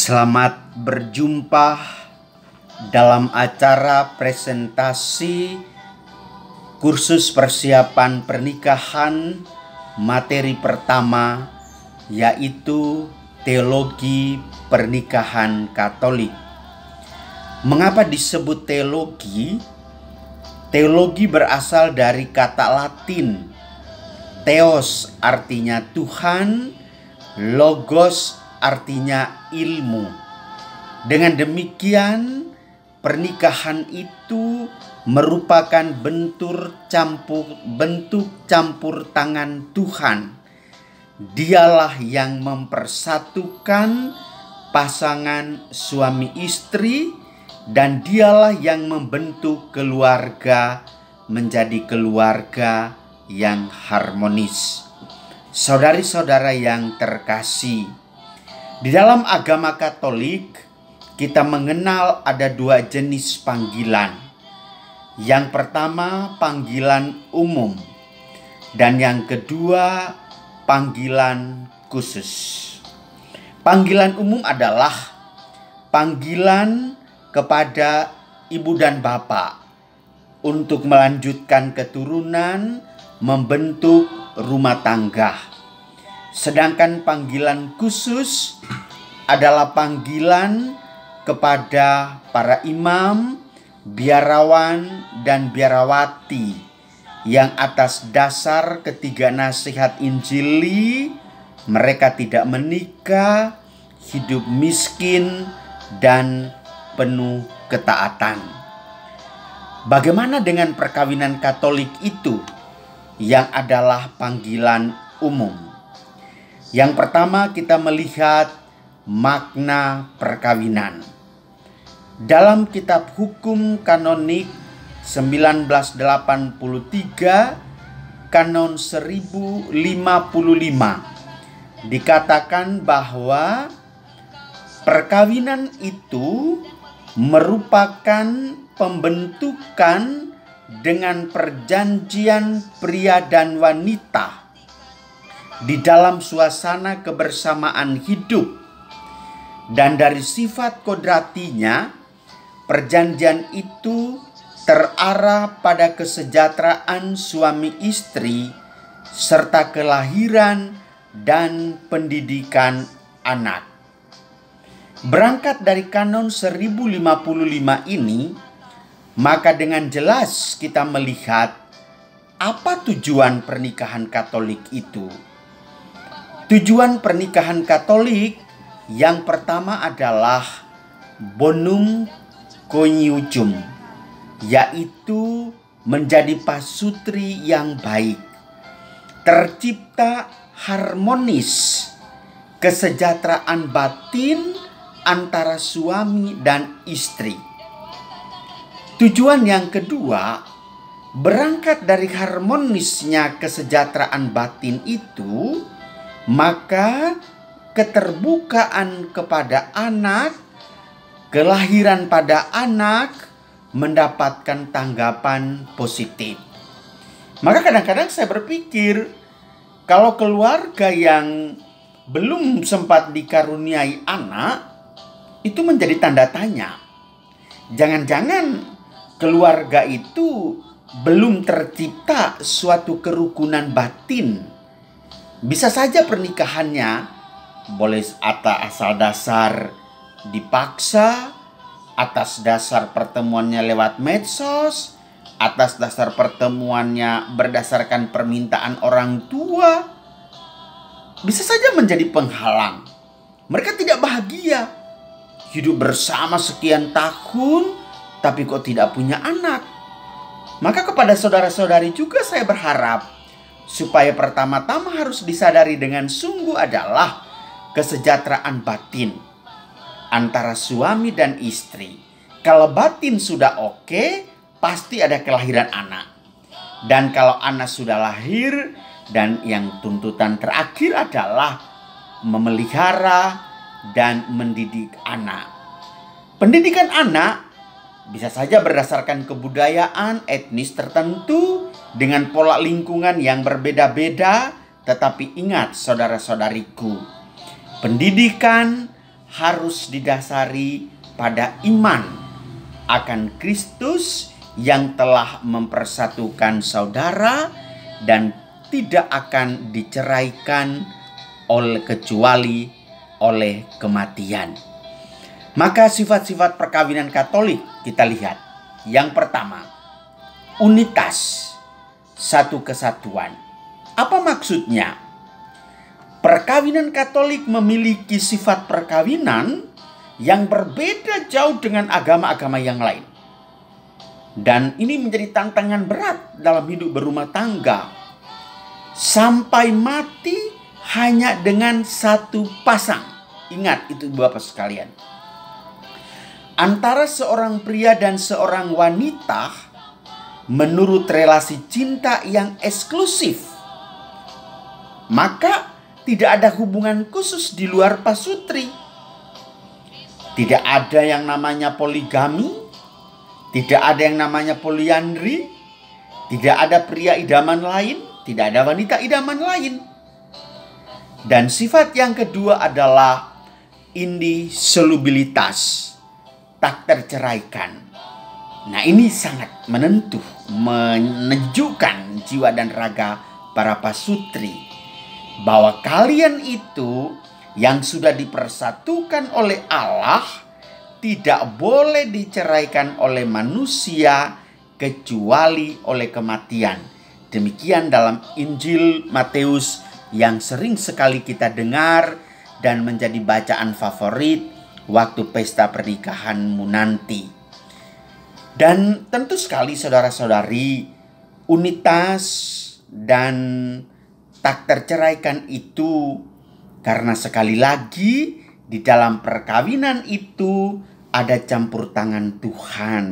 Selamat berjumpa dalam acara presentasi kursus persiapan pernikahan materi pertama, yaitu teologi pernikahan Katolik. Mengapa disebut teologi? Teologi berasal dari kata Latin theos, artinya Tuhan, logos artinya ilmu. Dengan demikian, pernikahan itu merupakan bentuk campur tangan Tuhan. Dialah yang mempersatukan pasangan suami istri, dan dialah yang membentuk keluarga menjadi keluarga yang harmonis. Saudari-saudara yang terkasih, di dalam agama Katolik, kita mengenal ada dua jenis panggilan. Yang pertama, panggilan umum. Dan yang kedua, panggilan khusus. Panggilan umum adalah panggilan kepada ibu dan bapak untuk melanjutkan keturunan, membentuk rumah tangga. Sedangkan panggilan khusus adalah panggilan kepada para imam, biarawan, dan biarawati yang atas dasar ketiga nasihat Injili, mereka tidak menikah, hidup miskin, dan penuh ketaatan. Bagaimana dengan perkawinan Katolik itu yang adalah panggilan umum? Yang pertama, kita melihat makna perkawinan. Dalam kitab hukum kanonik 1983, kanon 1055, dikatakan bahwa perkawinan itu merupakan pembentukan dengan perjanjian pria dan wanita di dalam suasana kebersamaan hidup, dan dari sifat kodratinya perjanjian itu terarah pada kesejahteraan suami istri serta kelahiran dan pendidikan anak. Berangkat dari kanon 1055 ini, maka dengan jelas kita melihat apa tujuan pernikahan Katolik itu. Tujuan pernikahan Katolik yang pertama adalah bonum connugium, yaitu menjadi pasutri yang baik, tercipta harmonis, kesejahteraan batin antara suami dan istri. Tujuan yang kedua, berangkat dari harmonisnya kesejahteraan batin itu, maka keterbukaan kepada anak, kelahiran pada anak mendapatkan tanggapan positif. Maka kadang-kadang saya berpikir, kalau keluarga yang belum sempat dikaruniai anak, itu menjadi tanda tanya. Jangan-jangan keluarga itu belum tercipta suatu kerukunan batin. Bisa saja pernikahannya boleh asal dasar dipaksa, atas dasar pertemuannya lewat medsos, atas dasar pertemuannya berdasarkan permintaan orang tua. Bisa saja menjadi penghalang. Mereka tidak bahagia, hidup bersama sekian tahun, tapi kok tidak punya anak. Maka kepada saudara-saudari juga saya berharap, supaya pertama-tama harus disadari dengan sungguh adalah kesejahteraan batin antara suami dan istri. Kalau batin sudah oke, pasti ada kelahiran anak. Dan kalau anak sudah lahir, dan yang tuntutan terakhir adalah memelihara dan mendidik anak. Pendidikan anak bisa saja berdasarkan kebudayaan etnis tertentu dengan pola lingkungan yang berbeda-beda, tetapi ingat saudara-saudariku, pendidikan harus didasari pada iman akan Kristus yang telah mempersatukan saudara dan tidak akan diceraikan kecuali oleh kematian. Maka sifat-sifat perkawinan Katolik kita lihat. Yang pertama, unitas, satu kesatuan. Apa maksudnya? Perkawinan Katolik memiliki sifat perkawinan yang berbeda jauh dengan agama-agama yang lain. Dan ini menjadi tantangan berat dalam hidup berumah tangga. Sampai mati hanya dengan satu pasang. Ingat itu Bapak sekalian. Antara seorang pria dan seorang wanita menurut relasi cinta yang eksklusif. Maka tidak ada hubungan khusus di luar pasutri. Tidak ada yang namanya poligami. Tidak ada yang namanya poliandri. Tidak ada pria idaman lain. Tidak ada wanita idaman lain. Dan sifat yang kedua adalah indissolubilitas. Tak terceraikan. Nah, ini sangat menunjukkan jiwa dan raga para pasutri. Bahwa kalian itu yang sudah dipersatukan oleh Allah tidak boleh diceraikan oleh manusia kecuali oleh kematian. Demikian dalam Injil Matius yang sering sekali kita dengar dan menjadi bacaan favorit waktu pesta pernikahanmu nanti. Dan tentu sekali saudara-saudari, unitas dan tak terceraikan itu karena sekali lagi di dalam perkawinan itu ada campur tangan Tuhan.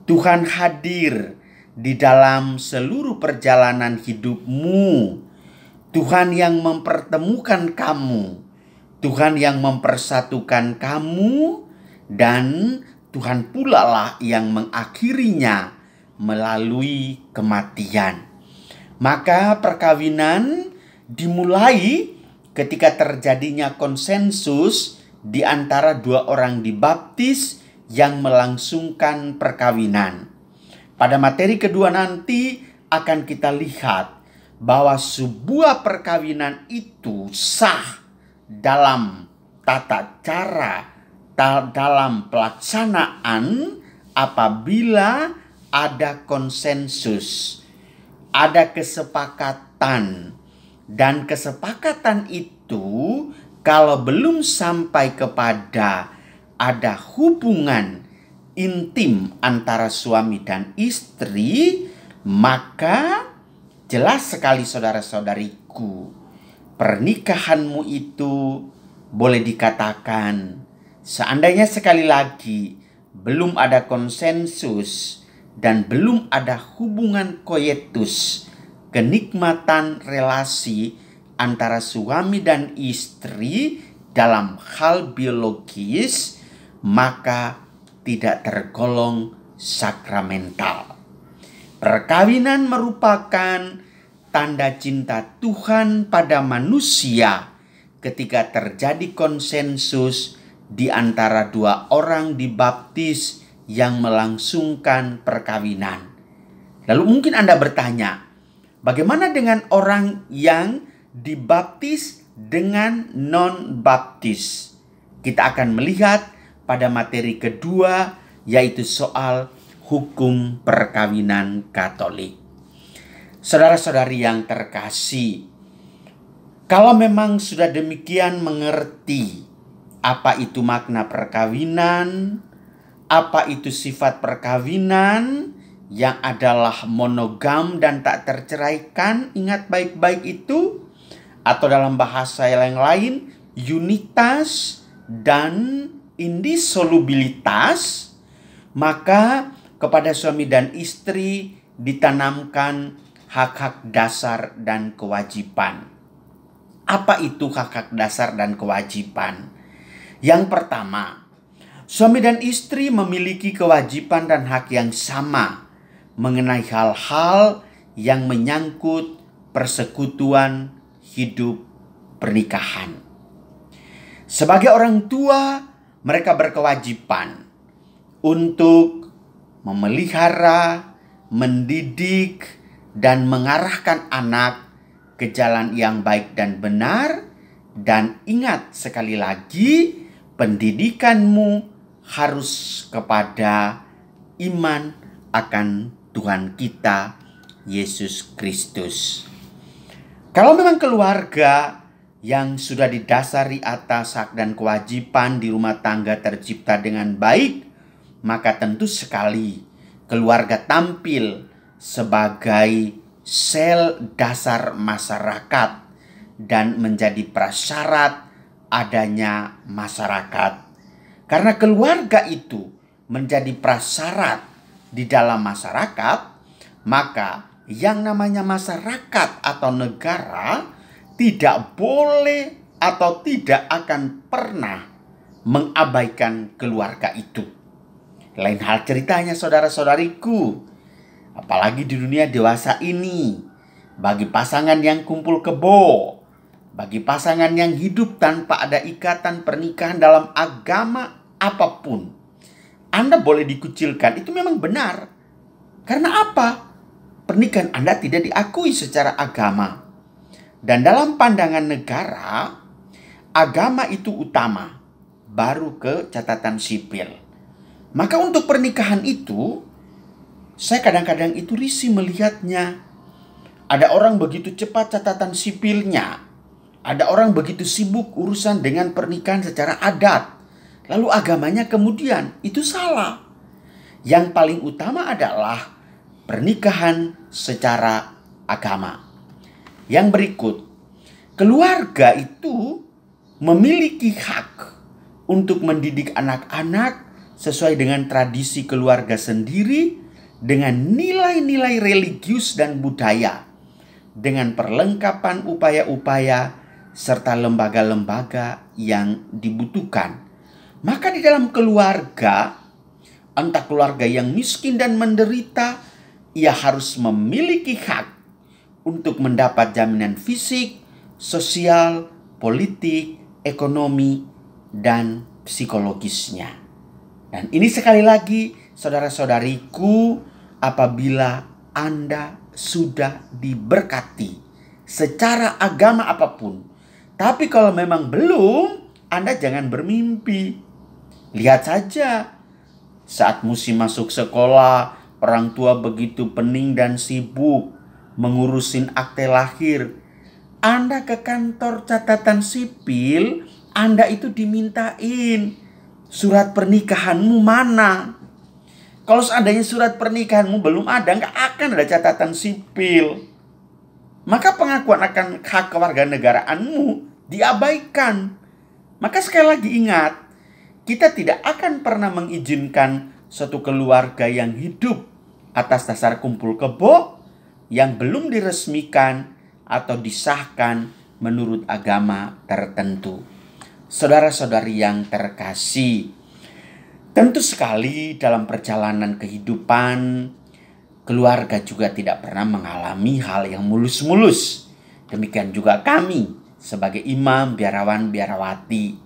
Tuhan hadir di dalam seluruh perjalanan hidupmu. Tuhan yang mempertemukan kamu. Tuhan yang mempersatukan kamu. Dan Tuhan pula lah yang mengakhirinya melalui kematian. Maka perkawinan dimulai ketika terjadinya konsensus di antara dua orang dibaptis yang melangsungkan perkawinan. Pada materi kedua nanti akan kita lihat bahwa sebuah perkawinan itu sah dalam tata cara, dalam pelaksanaan apabila ada konsensus, ada kesepakatan. Dan kesepakatan itu kalau belum sampai kepada ada hubungan intim antara suami dan istri, maka jelas sekali saudara-saudariku, pernikahanmu itu boleh dikatakan seandainya sekali lagi belum ada konsensus dan belum ada hubungan koetus, kenikmatan relasi antara suami dan istri dalam hal biologis, maka tidak tergolong sakramental. Perkawinan merupakan tanda cinta Tuhan pada manusia ketika terjadi konsensus di antara dua orang dibaptis yang melangsungkan perkawinan. Lalu mungkin Anda bertanya, bagaimana dengan orang yang dibaptis dengan non-baptis? Kita akan melihat pada materi kedua, yaitu soal hukum perkawinan Katolik. Saudara-saudari yang terkasih, kalau memang sudah demikian mengerti apa itu makna perkawinan, apa itu sifat perkawinan yang adalah monogam dan tak terceraikan, ingat baik-baik itu, atau dalam bahasa yang lain, unitas dan indissolubilitas, maka kepada suami dan istri ditanamkan hak-hak dasar dan kewajiban. Apa itu hak-hak dasar dan kewajiban? Yang pertama, suami dan istri memiliki kewajiban dan hak yang sama mengenai hal-hal yang menyangkut persekutuan hidup pernikahan. Sebagai orang tua, mereka berkewajiban untuk memelihara, mendidik, dan mengarahkan anak ke jalan yang baik dan benar. Dan ingat sekali lagi, pendidikanmu harus kepada iman akan Tuhan kita, Yesus Kristus. Kalau memang keluarga yang sudah didasari atas hak dan kewajiban di rumah tangga tercipta dengan baik, maka tentu sekali keluarga tampil sebagai sel dasar masyarakat dan menjadi prasyarat adanya masyarakat. Karena keluarga itu menjadi prasyarat di dalam masyarakat, maka yang namanya masyarakat atau negara tidak boleh atau tidak akan pernah mengabaikan keluarga itu. Lain hal ceritanya saudara-saudariku, apalagi di dunia dewasa ini, bagi pasangan yang kumpul kebo, bagi pasangan yang hidup tanpa ada ikatan pernikahan dalam agama apapun, Anda boleh dikucilkan, itu memang benar. Karena apa? Pernikahan Anda tidak diakui secara agama. Dan dalam pandangan negara, agama itu utama, baru ke catatan sipil. Maka untuk pernikahan itu, saya kadang-kadang itu risih melihatnya. Ada orang begitu cepat catatan sipilnya. Ada orang begitu sibuk urusan dengan pernikahan secara adat. Lalu agamanya kemudian, itu salah. Yang paling utama adalah pernikahan secara agama. Yang berikut, keluarga itu memiliki hak untuk mendidik anak-anak sesuai dengan tradisi keluarga sendiri, dengan nilai-nilai religius dan budaya, dengan perlengkapan upaya-upaya serta lembaga-lembaga yang dibutuhkan. Maka di dalam keluarga, entah keluarga yang miskin dan menderita, ia harus memiliki hak untuk mendapat jaminan fisik, sosial, politik, ekonomi, dan psikologisnya. Dan ini sekali lagi, saudara-saudariku, apabila Anda sudah diberkati secara agama apapun, tapi kalau memang belum, Anda jangan bermimpi. Lihat saja, saat musim masuk sekolah, orang tua begitu pening dan sibuk mengurusin akte lahir. Anda ke kantor catatan sipil, Anda itu dimintain surat pernikahanmu mana. Kalau seandainya surat pernikahanmu belum ada, nggak akan ada catatan sipil. Maka pengakuan akan hak kewarganegaraanmu diabaikan. Maka sekali lagi ingat, kita tidak akan pernah mengizinkan suatu keluarga yang hidup atas dasar kumpul kebo yang belum diresmikan atau disahkan menurut agama tertentu. Saudara-saudari yang terkasih, tentu sekali dalam perjalanan kehidupan, keluarga juga tidak pernah mengalami hal yang mulus-mulus. Demikian juga kami sebagai imam, biarawan, biarawati.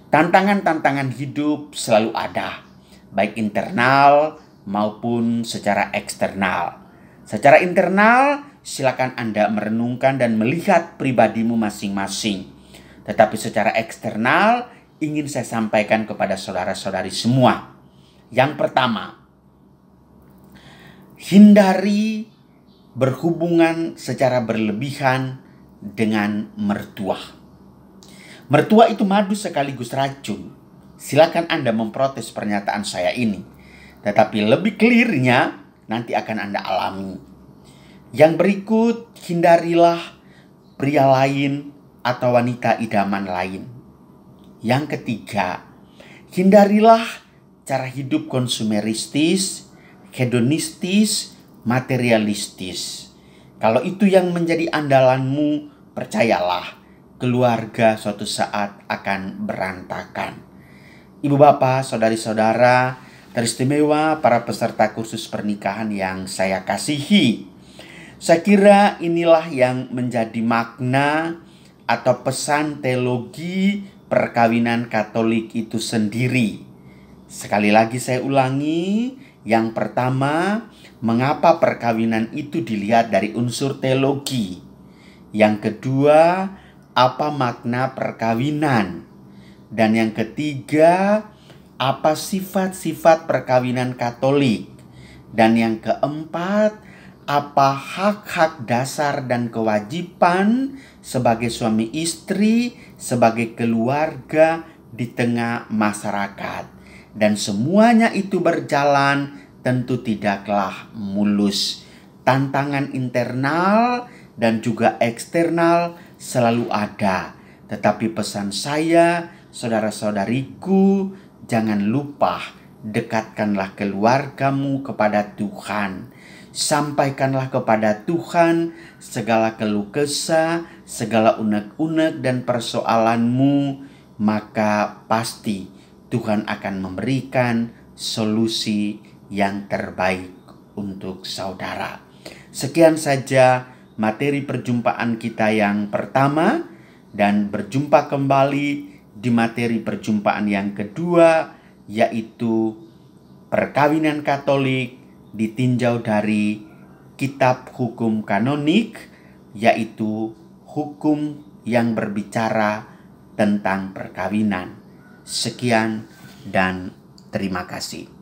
Tantangan-tantangan hidup selalu ada, baik internal maupun secara eksternal. Secara internal, silakan Anda merenungkan dan melihat pribadimu masing-masing. Tetapi secara eksternal, ingin saya sampaikan kepada saudara-saudari semua. Yang pertama, hindari berhubungan secara berlebihan dengan mertua. Mertua itu madu sekaligus racun. Silakan Anda memprotes pernyataan saya ini. Tetapi lebih clear-nya nanti akan Anda alami. Yang berikut, hindarilah pria lain atau wanita idaman lain. Yang ketiga, hindarilah cara hidup konsumeristis, hedonistis, materialistis. Kalau itu yang menjadi andalanmu, percayalah, keluarga suatu saat akan berantakan. Ibu bapak, saudari-saudara, teristimewa para peserta kursus pernikahan yang saya kasihi. Saya kira inilah yang menjadi makna atau pesan teologi perkawinan Katolik itu sendiri. Sekali lagi saya ulangi, yang pertama, mengapa perkawinan itu dilihat dari unsur teologi. Yang kedua, apa makna perkawinan. Dan yang ketiga, apa sifat-sifat perkawinan Katolik. Dan yang keempat, apa hak-hak dasar dan kewajiban sebagai suami istri, sebagai keluarga di tengah masyarakat. Dan semuanya itu berjalan tentu tidaklah mulus. Tantangan internal dan juga eksternal selalu ada. Tetapi pesan saya, saudara-saudariku, jangan lupa dekatkanlah keluargamu kepada Tuhan. Sampaikanlah kepada Tuhan segala keluh kesah, segala unek-unek dan persoalanmu, maka pasti Tuhan akan memberikan solusi yang terbaik untuk saudara. Sekian saja materi perjumpaan kita yang pertama, dan berjumpa kembali di materi perjumpaan yang kedua, yaitu perkawinan Katolik ditinjau dari kitab hukum kanonik, yaitu hukum yang berbicara tentang perkawinan. Sekian dan terima kasih.